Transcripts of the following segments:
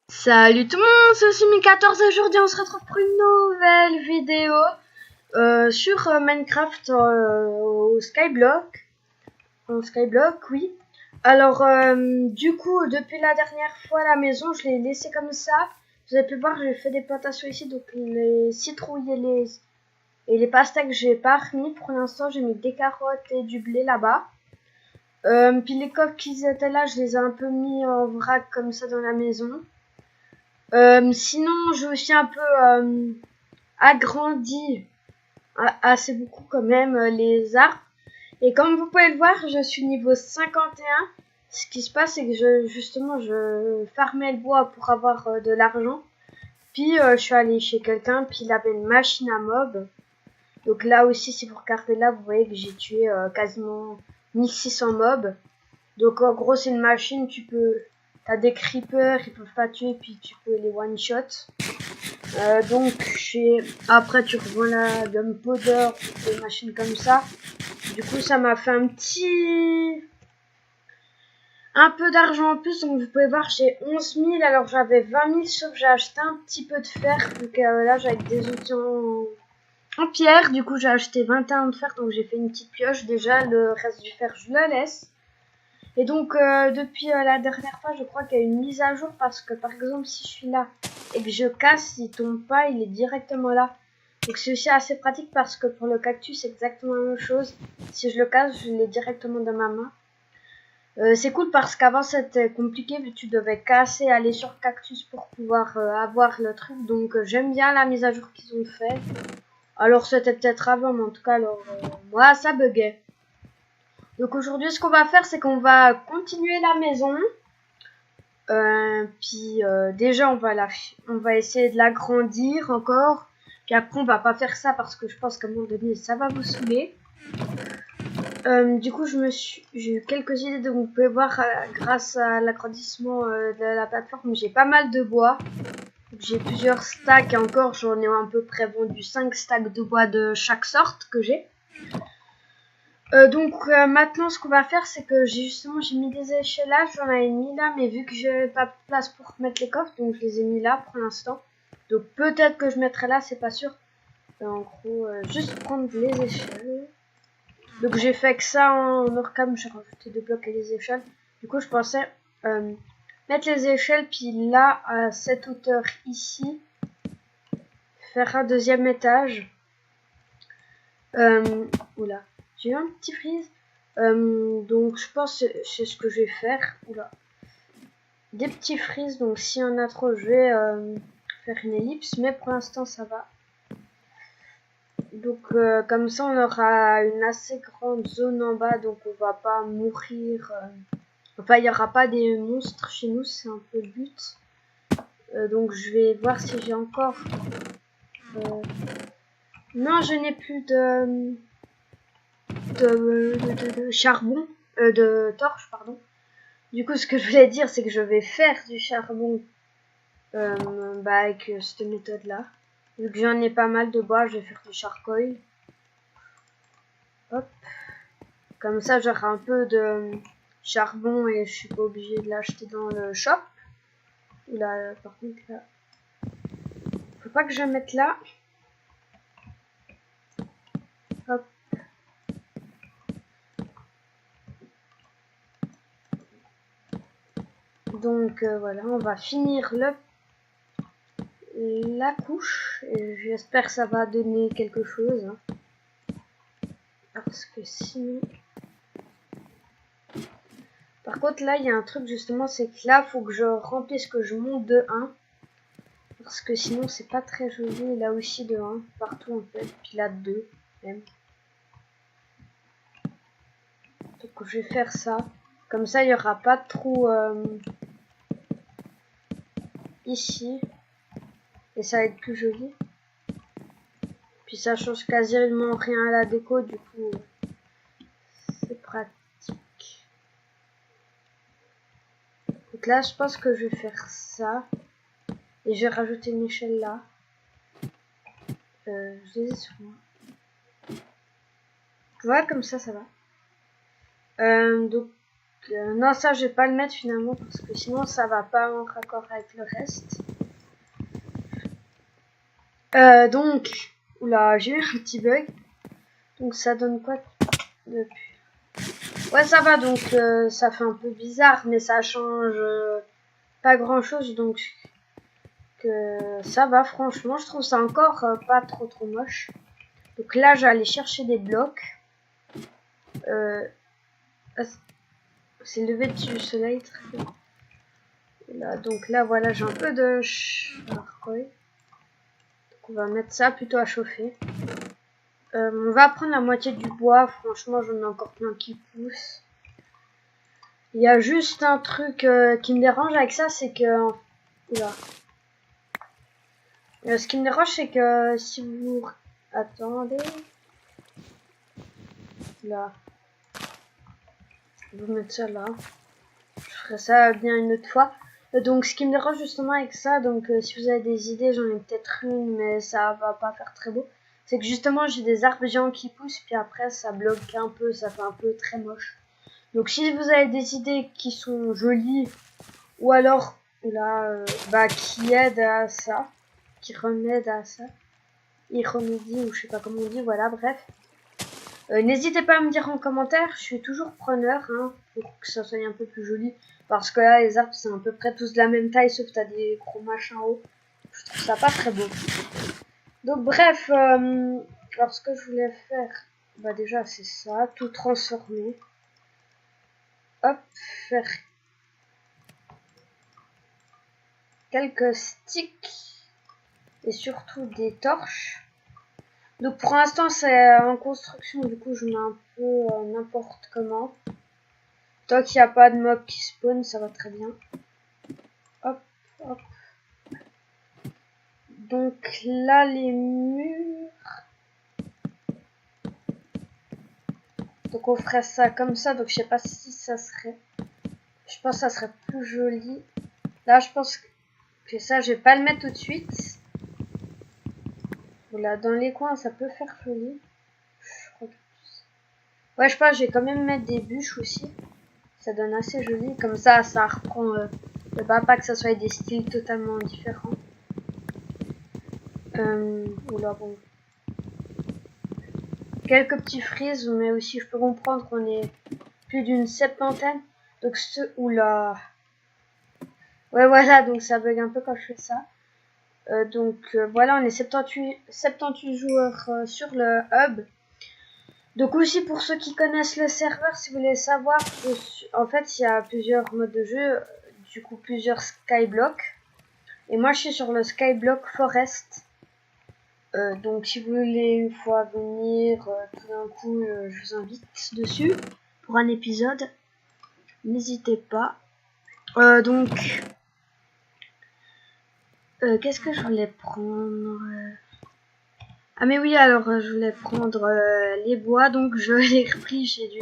Salut tout le monde, c'est Simi14. Aujourd'hui on se retrouve pour une nouvelle vidéo sur Minecraft au Skyblock. En Skyblock, oui. Alors du coup, depuis la dernière fois la maison, je l'ai laissée comme ça. Vous avez pu voir, j'ai fait des plantations ici, donc les citrouilles et les pastèques j'ai pas remis. Pour l'instant, j'ai mis des carottes et du blé là-bas. Puis les coques qui étaient là, je les ai un peu mis en vrac comme ça dans la maison. Sinon, j'ai aussi un peu agrandi assez beaucoup quand même les arbres. Et comme vous pouvez le voir, je suis niveau 51. Ce qui se passe, c'est que je farmais le bois pour avoir de l'argent. Puis je suis allée chez quelqu'un, puis il avait une machine à mob. Donc là aussi, si vous regardez là, vous voyez que j'ai tué quasiment 1600 mobs. Donc en gros, c'est une machine, t'as des creepers, ils peuvent pas tuer, puis tu peux les one shot. Donc après tu revends la gunpowder pour des machines comme ça. Du coup ça m'a fait un peu d'argent en plus. Donc vous pouvez voir, j'ai 11 000, alors j'avais 20 000, sauf que j'ai acheté un petit peu de fer, vu que là j'avais des outils en pierre. Du coup j'ai acheté 21 de fer, donc j'ai fait une petite pioche. Déjà le reste du fer je le laisse. Et donc depuis la dernière fois, je crois qu'il y a une mise à jour, parce que par exemple si je suis là et que je casse, il tombe pas, il est directement là. Donc c'est aussi assez pratique, parce que pour le cactus c'est exactement la même chose. Si je le casse, je l'ai directement dans ma main. C'est cool parce qu'avant c'était compliqué, vu que tu devais casser, aller sur cactus pour pouvoir avoir le truc. Donc j'aime bien la mise à jour qu'ils ont fait. Alors c'était peut-être avant, mais en tout cas alors moi ça buguait. Donc aujourd'hui, ce qu'on va faire, c'est qu'on va continuer la maison. Puis déjà, on va essayer de l'agrandir encore. Puis après, on va pas faire ça parce que je pense qu'à un moment donné, ça va vous saouler. Du coup, j'ai eu quelques idées. Donc vous pouvez voir, grâce à l'agrandissement de la plateforme, j'ai pas mal de bois. J'ai plusieurs stacks, et encore, j'en ai à peu près vendu 5 stacks de bois de chaque sorte que j'ai. Donc maintenant ce qu'on va faire, c'est que j'ai mis des échelages, j'en avais mis là, mais vu que j'ai pas de place pour mettre les coffres, donc je les ai mis là pour l'instant. Donc peut-être que je mettrai là, c'est pas sûr. En gros, juste prendre les échelles. Donc j'ai fait que ça en Orcam, j'ai rajouté 2 blocs et les échelles. Du coup je pensais mettre les échelles, puis là à cette hauteur ici, faire un deuxième étage. Oula, j'ai eu un petit freeze. Donc je pense que c'est ce que je vais faire. Oula. Des petits frises, donc s'il y en a trop, je vais faire une ellipse, mais pour l'instant ça va. Donc comme ça on aura une assez grande zone en bas, donc on va pas mourir. Enfin, il n'y aura pas des monstres chez nous, c'est un peu le but. Donc je vais voir si j'ai encore... Non, je n'ai plus de charbon, de torche, pardon. Du coup, ce que je voulais dire, c'est que je vais faire du charbon avec cette méthode-là. Vu que j'en ai pas mal de bois, je vais faire du charcoal. Hop. Comme ça, j'aurai un peu de charbon et je suis pas obligée de l'acheter dans le shop. Là, par contre, là. Faut pas que je mette là. Hop. Donc voilà, on va finir la couche. Et j'espère que ça va donner quelque chose. Hein. Parce que sinon... Par contre, là, il y a un truc justement, c'est que là, faut que je remplisse, que je monte de 1. Parce que sinon, c'est pas très joli. Là aussi de 1, partout en fait. Puis là, 2 même. Donc, je vais faire ça. Comme ça, il n'y aura pas de trou ici. Et ça va être plus joli. Puis ça change quasiment rien à la déco, du coup, c'est pratique. Donc là, je pense que je vais faire ça. Et je vais rajouter une échelle là. Je les ai sur moi. Voilà, comme ça va. Donc non, ça je vais pas le mettre finalement parce que sinon ça va pas en raccord avec le reste. Donc, oula, j'ai eu un petit bug. Donc ça donne quoi depuis? Ouais, ça va, donc ça fait un peu bizarre, mais ça change pas grand chose, donc que ça va, franchement, je trouve ça encore pas trop moche. Donc là, j'allais chercher des blocs. C'est le lever du soleil. Là, donc là, voilà, j'ai un peu de charcoal. Donc on va mettre ça plutôt à chauffer. On va prendre la moitié du bois. Franchement, j'en ai encore plein qui poussent. Il y a juste un truc qui me dérange avec ça, c'est que... Oula. Ce qui me dérange, c'est que si vous... Attendez. Là. Je vais vous mettre ça là. Je ferai ça bien une autre fois. Donc ce qui me dérange justement avec ça, donc si vous avez des idées, j'en ai peut-être une, mais ça va pas faire très beau. C'est que justement j'ai des arbres géants qui poussent, puis après ça bloque un peu, ça fait un peu très moche. Donc si vous avez des idées qui sont jolies, ou alors là, qui aident à ça, qui remédient à ça, ils remédient, ou je sais pas comment on dit, voilà, bref. N'hésitez pas à me dire en commentaire, je suis toujours preneur, hein, pour que ça soit un peu plus joli. Parce que là, les arbres, c'est à peu près tous de la même taille, sauf que t'as des gros machins hauts. Je trouve ça pas très beau. Donc bref, alors ce que je voulais faire, bah déjà c'est ça, tout transformer. Hop, faire quelques sticks et surtout des torches. Donc pour l'instant c'est en construction, du coup je mets un peu n'importe comment. Tant qu'il n'y a pas de mob qui spawn, ça va très bien. Hop, hop. Donc là les murs. Donc on ferait ça comme ça, donc je sais pas si ça serait... Je pense que ça serait plus joli. Là je pense que ça je vais pas le mettre tout de suite. Voilà, dans les coins ça peut faire joli. Je crois que... Ouais, je pense que je vais quand même mettre des bûches aussi. Ça donne assez joli, comme ça reprend... pas que ça soit des styles totalement différents. Oula, bon. Quelques petits frises, mais aussi je peux comprendre qu'on est plus d'une septantaine. Donc oula. Ouais, voilà, donc ça bug un peu quand je fais ça. Voilà, on est 78 joueurs sur le hub. Donc aussi pour ceux qui connaissent le serveur, si vous voulez savoir, en fait il y a plusieurs modes de jeu, du coup plusieurs skyblocks. Et moi je suis sur le skyblock forest. Donc si vous voulez une fois venir tout d'un coup, je vous invite dessus pour un épisode. N'hésitez pas. Qu'est-ce que je voulais prendre Ah mais oui, alors je voulais prendre les bois, donc je l'ai repris. J'ai dû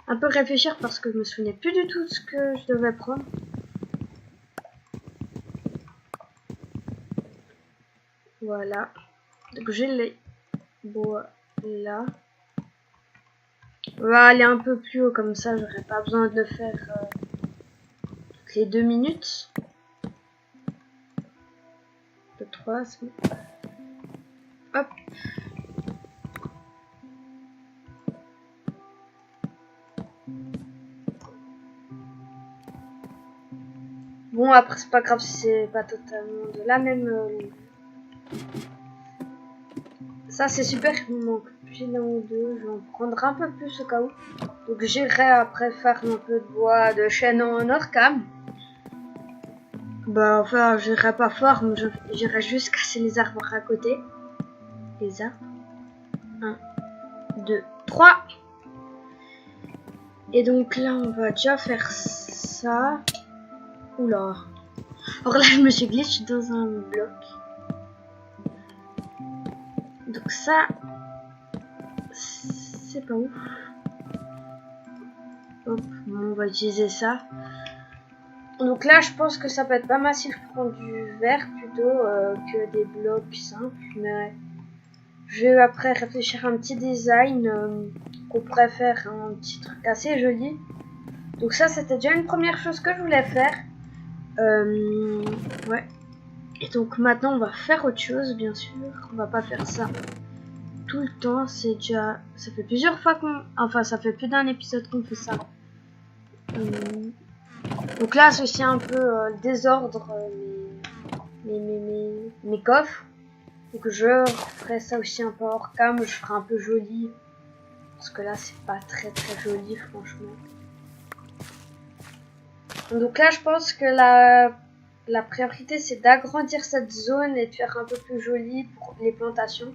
un peu réfléchir parce que je me souvenais plus du tout de ce que je devais prendre. Voilà. Donc j'ai les bois là. On va aller un peu plus haut, comme ça j'aurais pas besoin de le faire toutes les 2 minutes. 2, 3, hop. Bon, après c'est pas grave si c'est pas totalement de la même... Ça c'est super, il me manque plus d'un ou deux, je vais en prendre un peu plus au cas où. Donc j'irai après faire un peu de bois de chêne en orcam. Bah enfin j'irai pas fort, mais j'irai juste casser les arbres à côté. Les arbres. 1, 2, 3. Et donc là on va déjà faire ça. Oula. Alors là je me suis glitch dans un bloc. Donc ça, c'est pas ouf. Hop, on va utiliser ça. Donc là, je pense que ça peut être pas mal si je prends du verre plutôt que des blocs simples. Mais je vais après réfléchir à un petit design qu'on pourrait faire un petit truc assez joli. Donc ça, c'était déjà une première chose que je voulais faire. Ouais. Et donc maintenant, on va faire autre chose, bien sûr. On va pas faire ça tout le temps. C'est déjà... Ça fait plusieurs fois qu'on... Enfin, ça fait plus d'un épisode qu'on fait ça. Donc là, c'est aussi un peu le désordre, mes coffres. Donc je ferai ça aussi un peu hors cam. Je ferai un peu joli. Parce que là, c'est pas très joli, franchement. Donc là, je pense que la priorité, c'est d'agrandir cette zone et de faire un peu plus joli pour les plantations.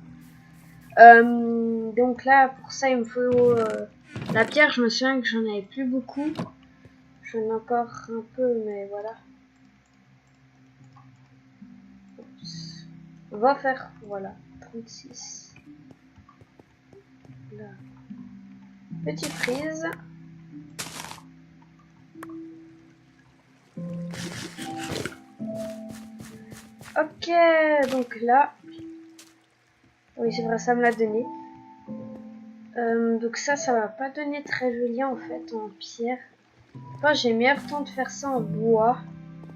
Donc là, pour ça, il me faut la pierre. Je me souviens que j'en avais plus beaucoup. J'en ai encore un peu, mais voilà. Oups. On va faire, voilà, 36. Là. Petite prise. Ok, donc là... Oui, c'est vrai, ça me l'a donné. Donc ça va pas donner très joli en fait en pierre. Enfin, j'ai meilleur temps de faire ça en bois.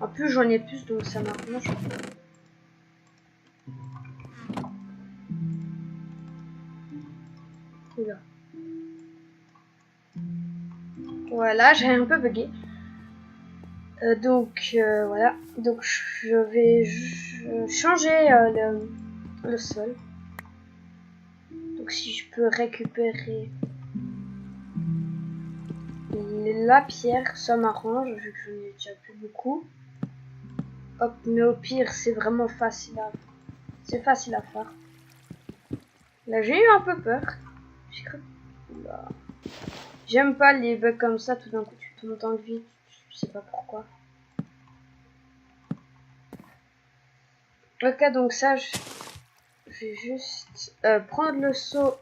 En plus, j'en ai plus, donc ça m'arrange. Oula. Voilà, j'ai un peu bugué. Donc voilà. Donc je vais changer le sol. Donc si je peux récupérer la pierre, ça m'arrange vu que j'en ai déjà plus beaucoup. Hop, mais au pire, c'est vraiment facile à faire. Là, j'ai eu un peu peur. J'ai cru. Oula. J'aime pas les bugs comme ça, tout d'un coup tu tombes dans le vide, je sais pas pourquoi. Ok, donc ça, je vais juste prendre le seau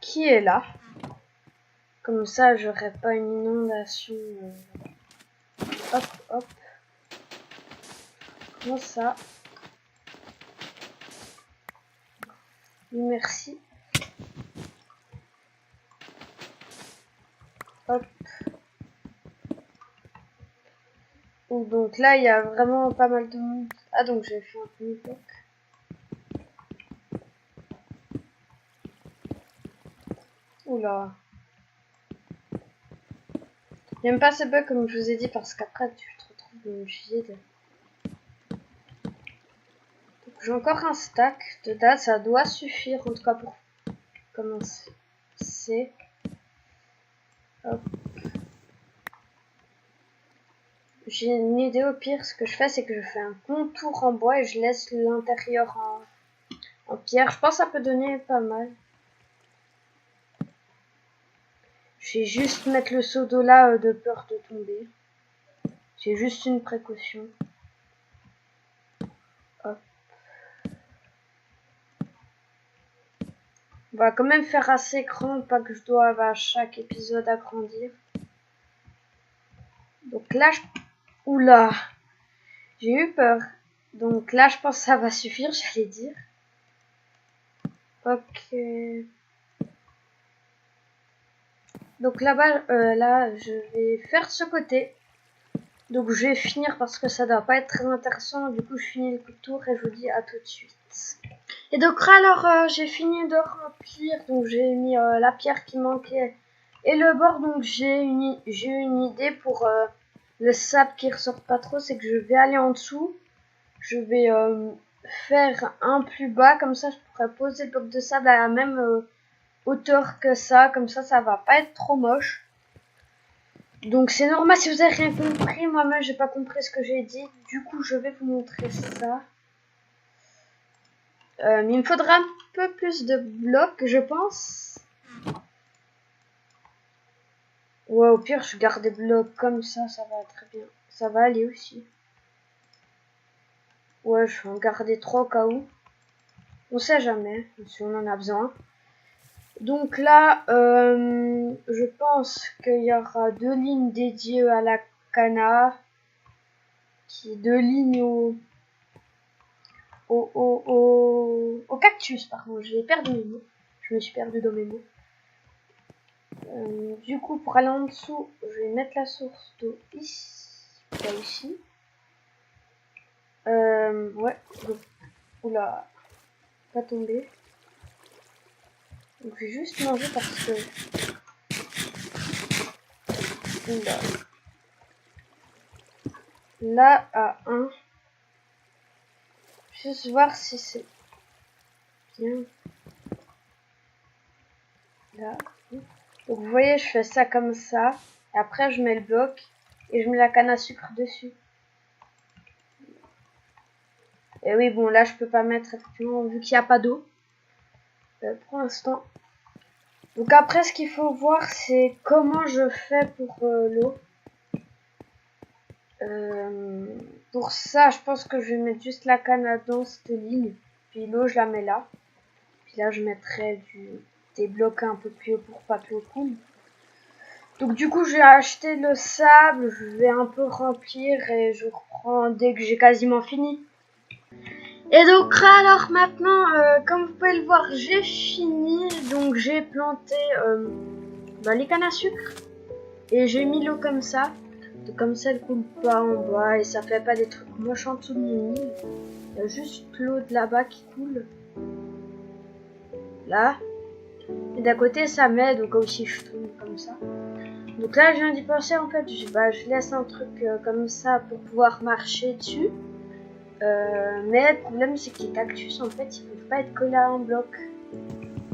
qui est là. Comme ça, j'aurai pas une inondation. Hop, hop. Comme ça. Merci. Hop. Donc là, il y a vraiment pas mal de monde. Ah, donc j'ai fait un peu de bloc. Oula. J'aime pas ce bug comme je vous ai dit parce qu'après tu te retrouves dans le vide. J'ai encore un stack de dates, ça doit suffire en tout cas pour commencer. Hop. J'ai une idée au pire, ce que je fais c'est que je fais un contour en bois et je laisse l'intérieur en pierre. Je pense que ça peut donner pas mal. Je vais juste mettre le seau d'eau là de peur de tomber. J'ai juste une précaution. Hop. On va quand même faire assez grand, pas que je doive à chaque épisode agrandir. Donc là, oula, j'ai eu peur. Donc là, je pense que ça va suffire, j'allais dire. Ok. Donc là-bas, là, je vais faire ce côté. Donc je vais finir parce que ça doit pas être très intéressant. Du coup, je finis le tour et je vous dis à tout de suite. Et donc alors, j'ai fini de remplir. Donc j'ai mis la pierre qui manquait et le bord. Donc j'ai une idée pour le sable qui ressort pas trop. C'est que je vais aller en dessous. Je vais faire un plus bas. Comme ça, je pourrais poser le bloc de sable à la même hauteur que ça. Comme ça va pas être trop moche. Donc c'est normal si vous avez rien compris. Moi-même, j'ai pas compris ce que j'ai dit. Du coup, je vais vous montrer ça. Mais il me faudra un peu plus de blocs, je pense. Ouais, au pire, je garde des blocs comme ça va très bien. Ça va aller aussi. Ouais, je vais en garder 3 au cas où. On sait jamais si on en a besoin. Donc là, je pense qu'il y aura 2 lignes dédiées à la canna. 2 lignes au cactus, pardon. J'ai perdu mes mots. Je me suis perdue dans mes mots. Du coup, pour aller en dessous, je vais mettre la source d'eau ici. Là, ici. Ouais. Donc, oula. Pas tomber. Donc, je vais juste manger parce que... Oula. Là, à 1. Juste voir si c'est bien. Là. Donc vous voyez, je fais ça comme ça. Et après, je mets le bloc et je mets la canne à sucre dessus. Et oui, bon, là, je peux pas mettre effectivement vu qu'il n'y a pas d'eau pour l'instant. Donc après, ce qu'il faut voir, c'est comment je fais pour l'eau. Pour ça, je pense que je vais mettre juste la canne dans cette ligne. Puis l'eau, je la mets là. Puis là, je mettrai des blocs un peu plus haut pour pas que l'eau coule. Donc du coup, j'ai acheté le sable, je vais un peu remplir et je reprends dès que j'ai quasiment fini. Et donc alors maintenant, comme vous pouvez le voir, j'ai fini. Donc j'ai planté les cannes à sucre et j'ai mis l'eau comme ça. Donc comme ça, elle coule pas en bas et ça fait pas des trucs moches en dessous de mon île. Il y a juste l'eau de là-bas qui coule. Là. Et d'à côté, ça m'aide au cas où si je tombe comme ça. Donc là, je viens d'y penser, en fait, je laisse un truc comme ça pour pouvoir marcher dessus. Mais le problème, c'est que les cactus, en fait, ils peuvent pas être collés à un bloc.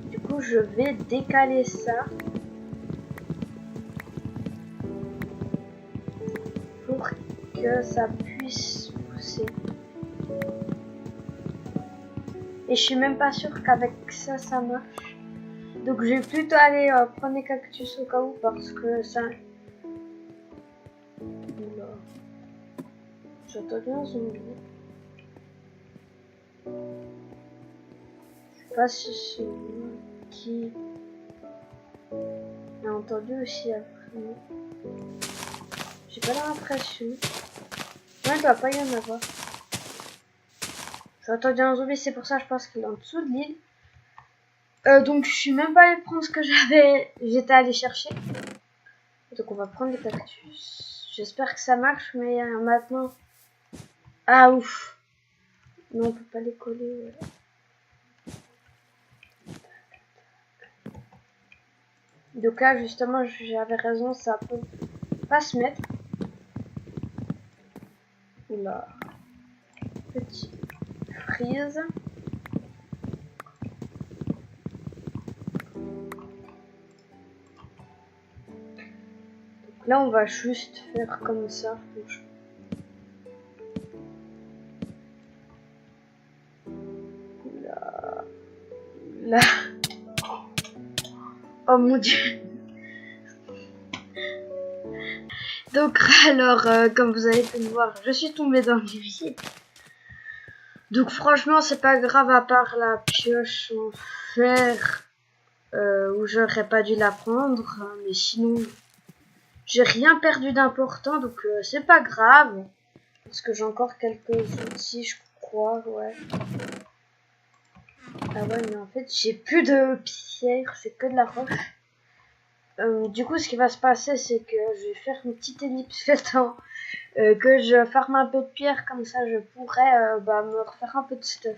Du coup, je vais décaler ça. Pour que ça puisse pousser. Et je suis même pas sûre qu'avec ça, ça marche. Donc je vais plutôt aller prendre les cactus au cas où, parce que ça... J'entends bien un zombie. Je sais pas si c'est moi qui a entendu aussi après. J'ai pas l'impression. Ouais, il doit pas y en avoir. J'ai entendu un zombie, c'est pour ça je pense qu'il est en dessous de l'île. Donc je suis même pas allée prendre ce que j'étais allée chercher. Donc on va prendre les cactus. J'espère que ça marche, mais maintenant... Ah ouf. Non, on peut pas les coller. Ouais. Donc là, justement, j'avais raison, ça peut pas se mettre. Oula. Petit freeze. Donc là, on va juste faire comme ça. Oula. Là. Oh mon dieu. Donc alors, comme vous avez pu le voir, je suis tombée dans le vide. Donc franchement, c'est pas grave à part la pioche en fer où j'aurais pas dû la prendre. Mais sinon, j'ai rien perdu d'important, donc c'est pas grave. Parce que j'ai encore quelques outils, je crois, ouais. Ah ouais, mais en fait, j'ai plus de pierre, c'est que de la roche. Du coup, ce qui va se passer, c'est que je vais faire une petite ellipse le temps que je farme un peu de pierre, comme ça je pourrais me refaire un peu de stuff.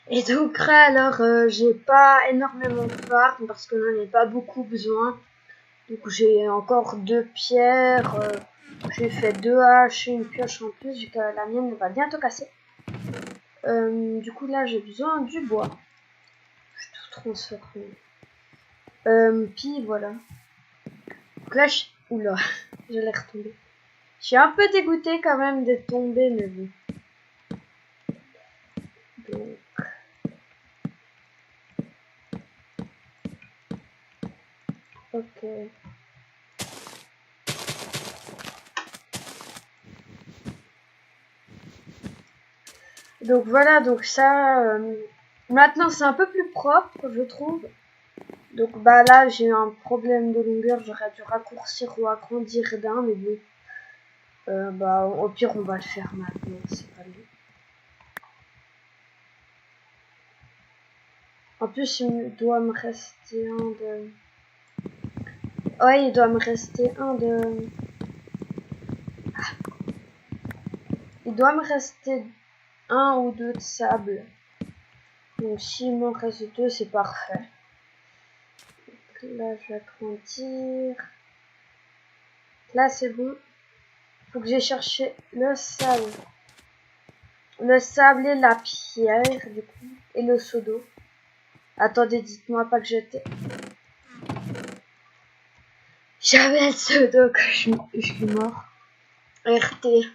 Et donc là, alors, j'ai pas énormément de farm parce que j'en ai pas beaucoup besoin. Donc j'ai encore 2 pierres, j'ai fait 2 haches et une pioche en plus, vu que la mienne va bientôt casser. Du coup là, j'ai besoin du bois. Je vais tout transformer. Puis voilà. Donc là, oula, j'allais retomber. Je suis un peu dégoûtée quand même d'être tombée, mais bon. Donc... Ok. Donc voilà, donc ça... maintenant, c'est un peu plus propre, je trouve. Donc bah là, j'ai eu un problème de longueur. J'aurais dû raccourcir ou agrandir d'un, mais bon. Au pire, on va le faire maintenant. C'est pas mieux. En plus, il doit me rester un de... Ouais, il doit me rester un de... Il doit me rester un ou deux de sable. Donc s'il m'en reste deux, c'est parfait. Donc, là, je vais agrandir. Là, c'est bon. Faut que j'aille chercher le sable. Le sable et la pierre, du coup. Et le seau d'eau. Attendez, dites-moi pas que j'étais... J'avais le seau d'eau quand je suis mort. RT.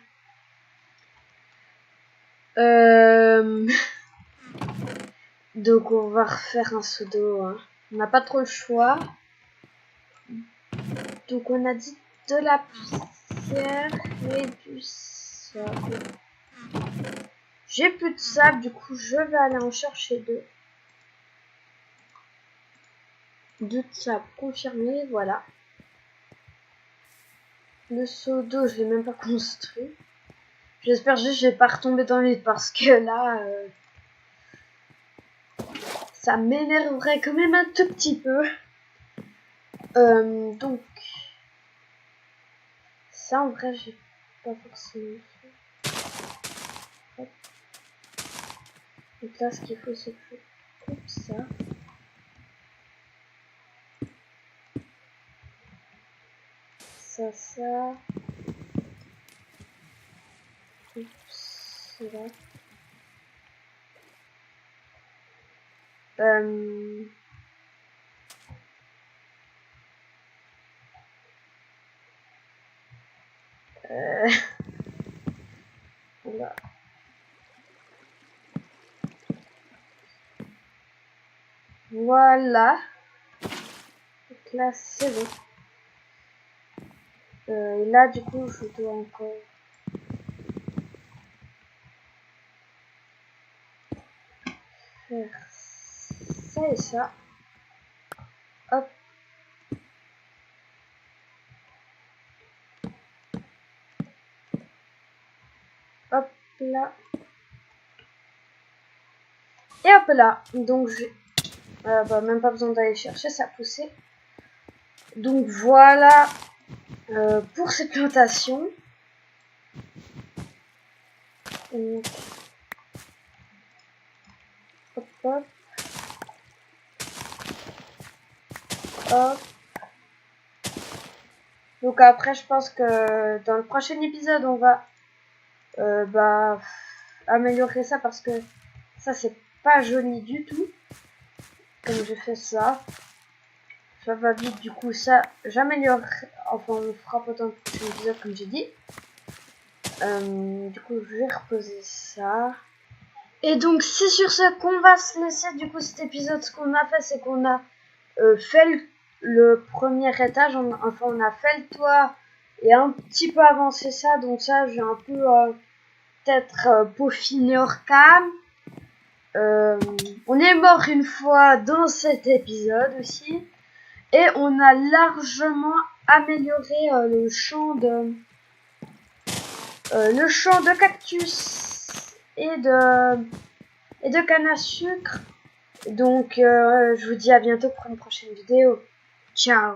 Donc on va refaire un seau d'eau. Hein. On n'a pas trop le choix. Donc on a dit de la pierre et du sable. J'ai plus de sable, du coup je vais aller en chercher deux. Deux de sable confirmé, voilà. Le seau d'eau, je l'ai même pas construit. J'espère juste que je vais pas retomber dans le vide parce que là, ça m'énerverait quand même un tout petit peu. Donc, ça en vrai, j'ai pas forcément fait. Hop. Donc là, ce qu'il faut, c'est que je coupe ça. Ça. Oups, là. Là. Voilà. Donc là, c'est bon. Et là, du coup, je dois encore... faire ça et ça. Hop. Hop là. Et hop là. Donc j'ai même pas besoin d'aller chercher, ça a poussé. Donc voilà pour cette plantation. Donc, hop hop. Hop. Donc après je pense que dans le prochain épisode on va améliorer ça parce que ça c'est pas joli du tout. Comme j'ai fait ça. Ça va vite, du coup ça j'améliore, enfin on fera pas dans le prochain épisode comme j'ai dit. Du coup je vais reposer ça. Et donc c'est sur ce qu'on va se laisser. Du coup cet épisode, ce qu'on a fait, c'est qu'on a fait le premier étage, on a fait le toit et un petit peu avancé ça. Donc ça j'ai un peu peut-être peaufiné hors cam. On est mort une fois dans cet épisode aussi. Et on a largement amélioré le champ de cactus et de canne à sucre. Donc je vous dis à bientôt pour une prochaine vidéo. Ciao.